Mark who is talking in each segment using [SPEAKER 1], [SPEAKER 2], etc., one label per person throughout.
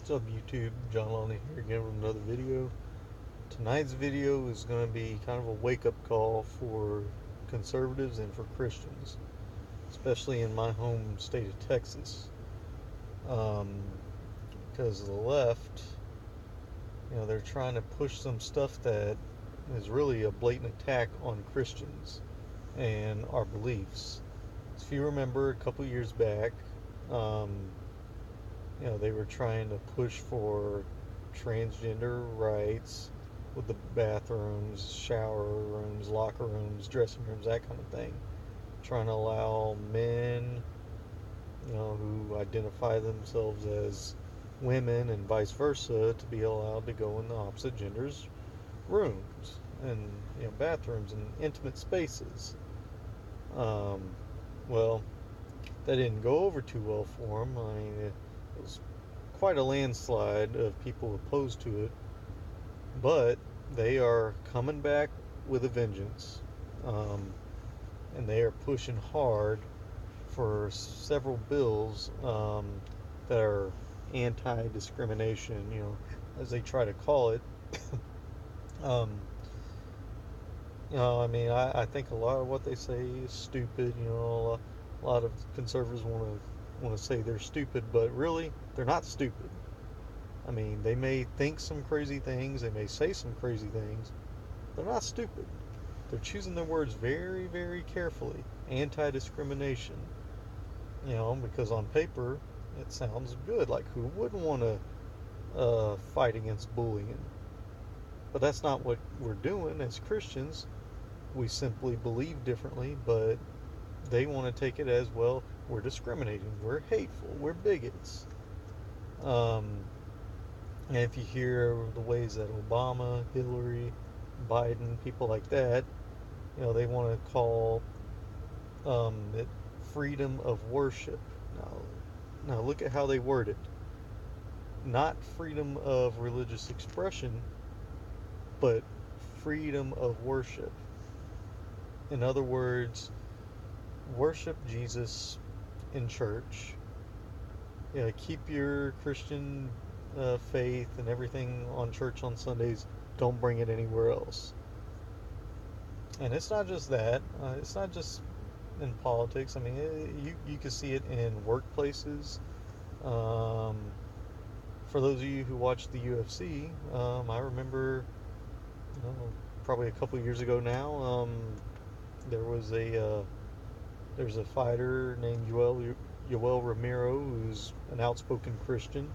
[SPEAKER 1] What's up YouTube? John Lonnie here again with another video. Tonight's video is going to be kind of a wake-up call for conservatives and for Christians, especially in my home state of Texas. Because the left, they're trying to push some stuff that is really a blatant attack on Christians and our beliefs. So if you remember a couple years back, um, they were trying to push for transgender rights with the bathrooms, shower rooms, locker rooms, dressing rooms, that kind of thing. Trying to allow men, who identify themselves as women and vice versa to be allowed to go in the opposite gender's rooms and bathrooms and intimate spaces. Um, well, that didn't go over too well for them. I mean, it was quite a landslide of people opposed to it, but they are coming back with a vengeance, um, and they are pushing hard for several bills that are anti-discrimination, as they try to call it. um, I mean, I think a lot of what they say is stupid. A lot of conservatives want to say they're stupid, but really, they're not stupid. I mean, they may think some crazy things, they may say some crazy things. They're not stupid. They're choosing their words very, very carefully. Anti-discrimination, because on paper it sounds good. Like, who wouldn't want to fight against bullying? But that's not what we're doing as Christians. We simply believe differently, but they want to take it as, well, we're discriminating, we're hateful, we're bigots. Um, and if you hear the ways that Obama, Hillary, Biden, people like that, they want to call it freedom of worship. Now, now look at how they word it. Not freedom of religious expression, but freedom of worship. In other words, worship Jesus in church. Keep your Christian faith and everything on church on Sundays. Don't bring it anywhere else. And it's not just that. It's not just in politics. I mean, you can see it in workplaces. Um, for those of you who watch the UFC, I remember probably a couple of years ago now. There was there's a fighter named Yoel Romero who's an outspoken Christian.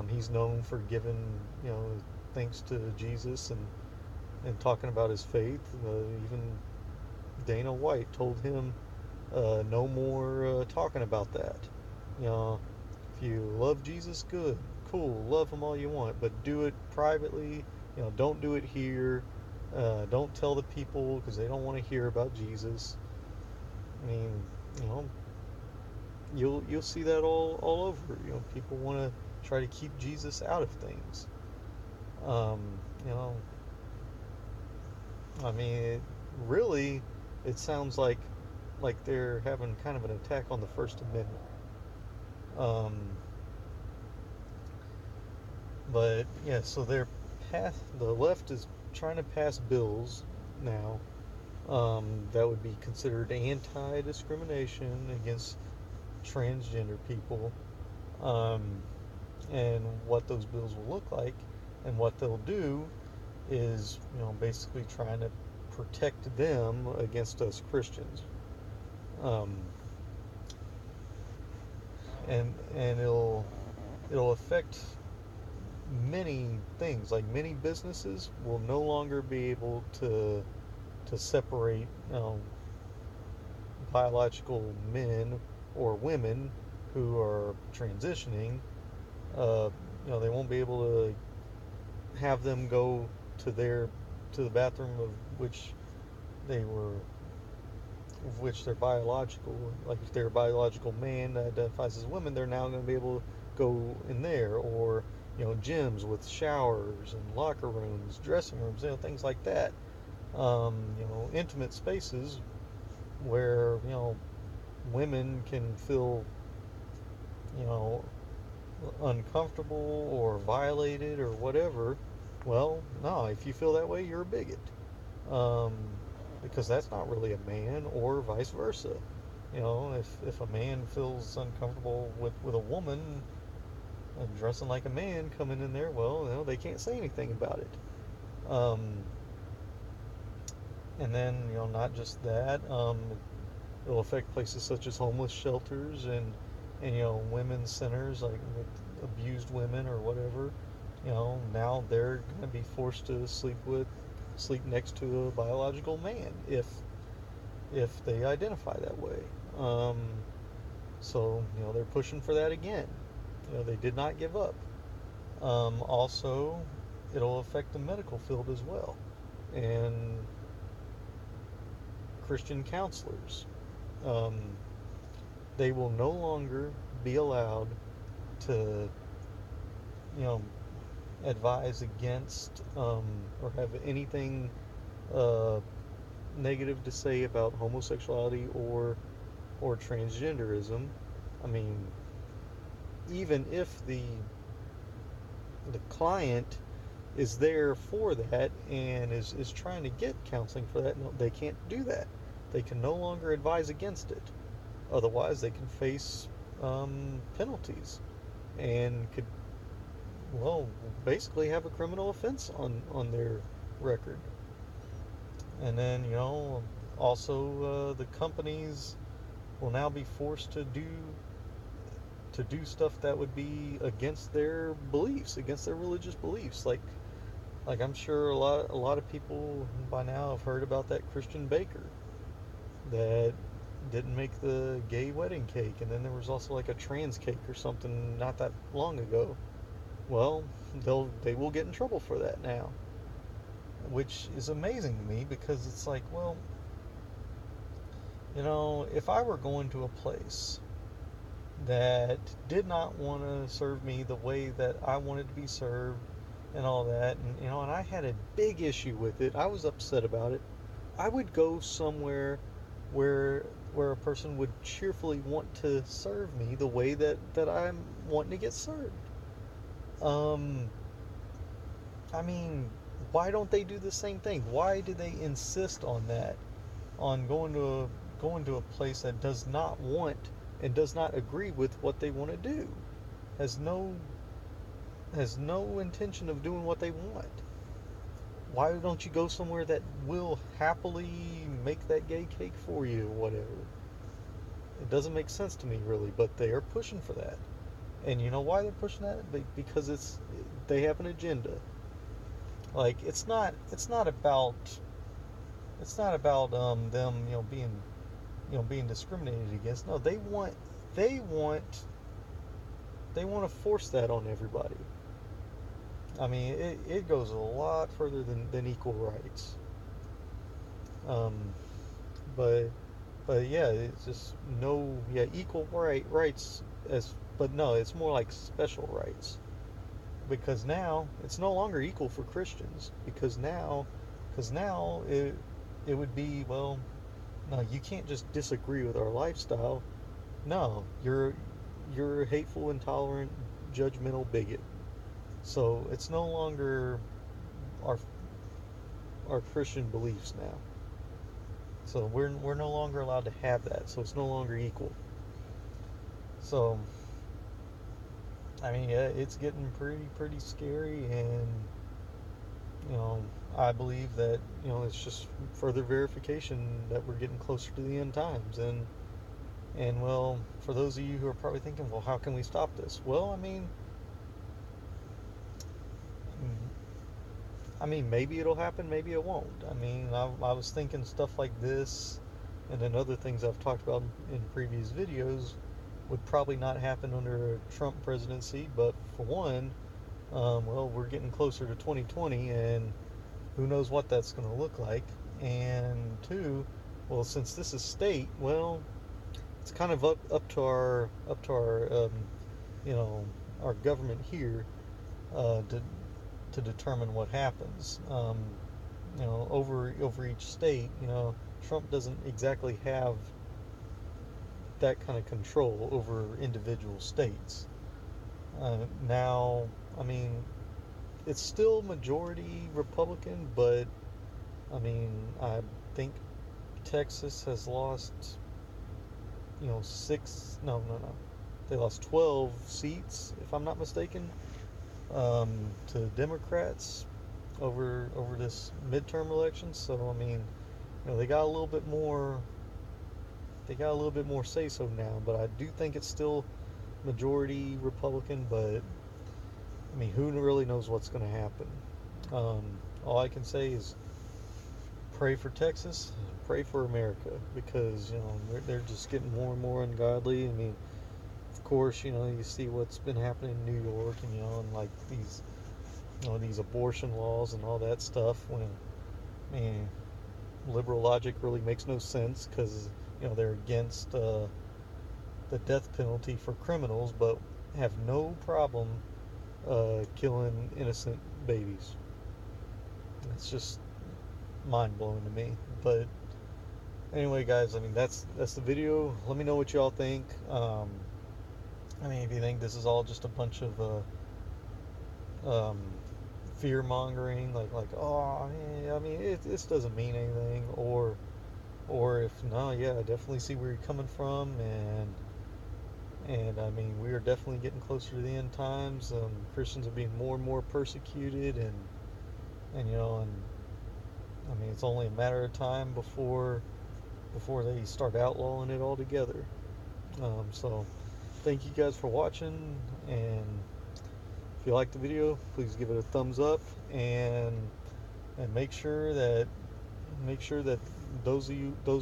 [SPEAKER 1] He's known for giving thanks to Jesus and talking about his faith. Even Dana White told him no more talking about that. You know, if you love Jesus, good, cool, love him all you want, but do it privately. Don't do it here. Don't tell the people because they don't want to hear about Jesus. I mean, you know, you'll see that all over. People want to try to keep Jesus out of things. Um, you know, I mean, really, it sounds like they're having kind of an attack on the First Amendment. Um, but yeah, so the left is trying to pass bills now that would be considered anti-discrimination against transgender people, um, and what those bills will look like, and what they'll do is basically trying to protect them against us Christians, um, and it'll affect many things. Like, many businesses will no longer be able to separate biological men or women who are transitioning. uh, they won't be able to have them go to the bathroom of which they were of which they're biological. Like, if they're a biological man that identifies as women, they're now going to be able to go in there. Or gyms with showers and locker rooms, dressing rooms, things like that. Intimate spaces where women can feel you know uncomfortable or violated or whatever, well, no, if you feel that way, you're a bigot. Um, because that's not really a man, or vice versa. If a man feels uncomfortable with a woman dressing like a man coming in there, well, they can't say anything about it. And then, not just that, it'll affect places such as homeless shelters and women's centers, like with abused women or whatever. Now they're going to be forced to sleep next to a biological man if they identify that way. Um, so they're pushing for that again. They did not give up. Also, it'll affect the medical field as well, and Christian counselors. Um, they will no longer be allowed to, you know, advise against or have anything uh, negative to say about homosexuality or transgenderism. I mean, even if the client is there for that and is trying to get counseling for that, no, they can't do that. They can no longer advise against it. Otherwise, they can face penalties and could, well, basically have a criminal offense on their record. And then, also the companies will now be forced to do stuff that would be against their beliefs, against their religious beliefs. Like I'm sure a lot of people by now have heard about that Christian baker that didn't make the gay wedding cake, and then there was also like a trans cake or something not that long ago. Well, they will get in trouble for that now, which is amazing to me because it's like, well, if I were going to a place that did not want to serve me the way that I wanted to be served and all that, and I had a big issue with it, I was upset about it, I would go somewhere where where a person would cheerfully want to serve me the way that I'm wanting to get served. Um, I mean, why don't they do the same thing? Why do they insist on that? On going to a place that does not want and does not agree with what they want to do, has no has no intention of doing what they want. Why don't you go somewhere that will happily make that gay cake for you or whatever? It doesn't make sense to me really, but they are pushing for that. And you know why they're pushing that? Because they have an agenda. Like it's not about them being discriminated against. No, they want they want to force that on everybody. I mean, it goes a lot further than equal rights. Um, but but yeah, it's just no, yeah, equal rights, as but no, it's more like special rights, because now it's no longer equal for Christians, because now it would be, well, no, you can't just disagree with our lifestyle. No, you're a hateful, intolerant, judgmental bigot. So it's no longer our our Christian beliefs now. So we're no longer allowed to have that. So it's no longer equal. So I mean, yeah, it's getting pretty scary, and you know, I believe that it's just further verification that we're getting closer to the end times. And well, for those of you who are probably thinking, well, how can we stop this? Well, I mean, maybe it'll happen, maybe it won't. I mean, I was thinking stuff like this, and then other things I've talked about in previous videos would probably not happen under a Trump presidency. But for one, well, we're getting closer to 2020, and who knows what that's going to look like. And two, well, since this is state, well, it's kind of up to our you know our government here to determine what happens. Over each state, Trump doesn't exactly have that kind of control over individual states. Now, I mean, it's still majority Republican, but I mean, I think Texas has lost, six. No, no, no. They lost 12 seats, if I'm not mistaken, to Democrats over this midterm election. So I mean, they got a little bit more. They got a little bit more say so now, but I do think it's still majority Republican. But I mean, who really knows what's going to happen? All I can say is pray for Texas, pray for America, because they're just getting more and more ungodly. I mean, of course, you see what's been happening in New York, and like these abortion laws and all that stuff. When I mean, liberal logic really makes no sense because they're against the death penalty for criminals, but have no problem killing innocent babies. It's just mind blowing to me. But anyway, guys, I mean that's the video. Let me know what y'all think. I mean, if you think this is all just a bunch of um, fear mongering, like oh, yeah, I mean this doesn't mean anything, or if no, yeah, I definitely see where you're coming from, and I mean we are definitely getting closer to the end times. Christians are being more and more persecuted, and I mean it's only a matter of time before they start outlawing it altogether. So thank you guys for watching, and if you liked the video, please give it a thumbs up, and make sure that those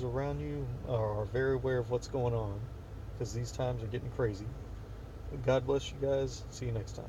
[SPEAKER 1] around you are very aware of what's going on, because these times are getting crazy. God bless you guys. See you next time.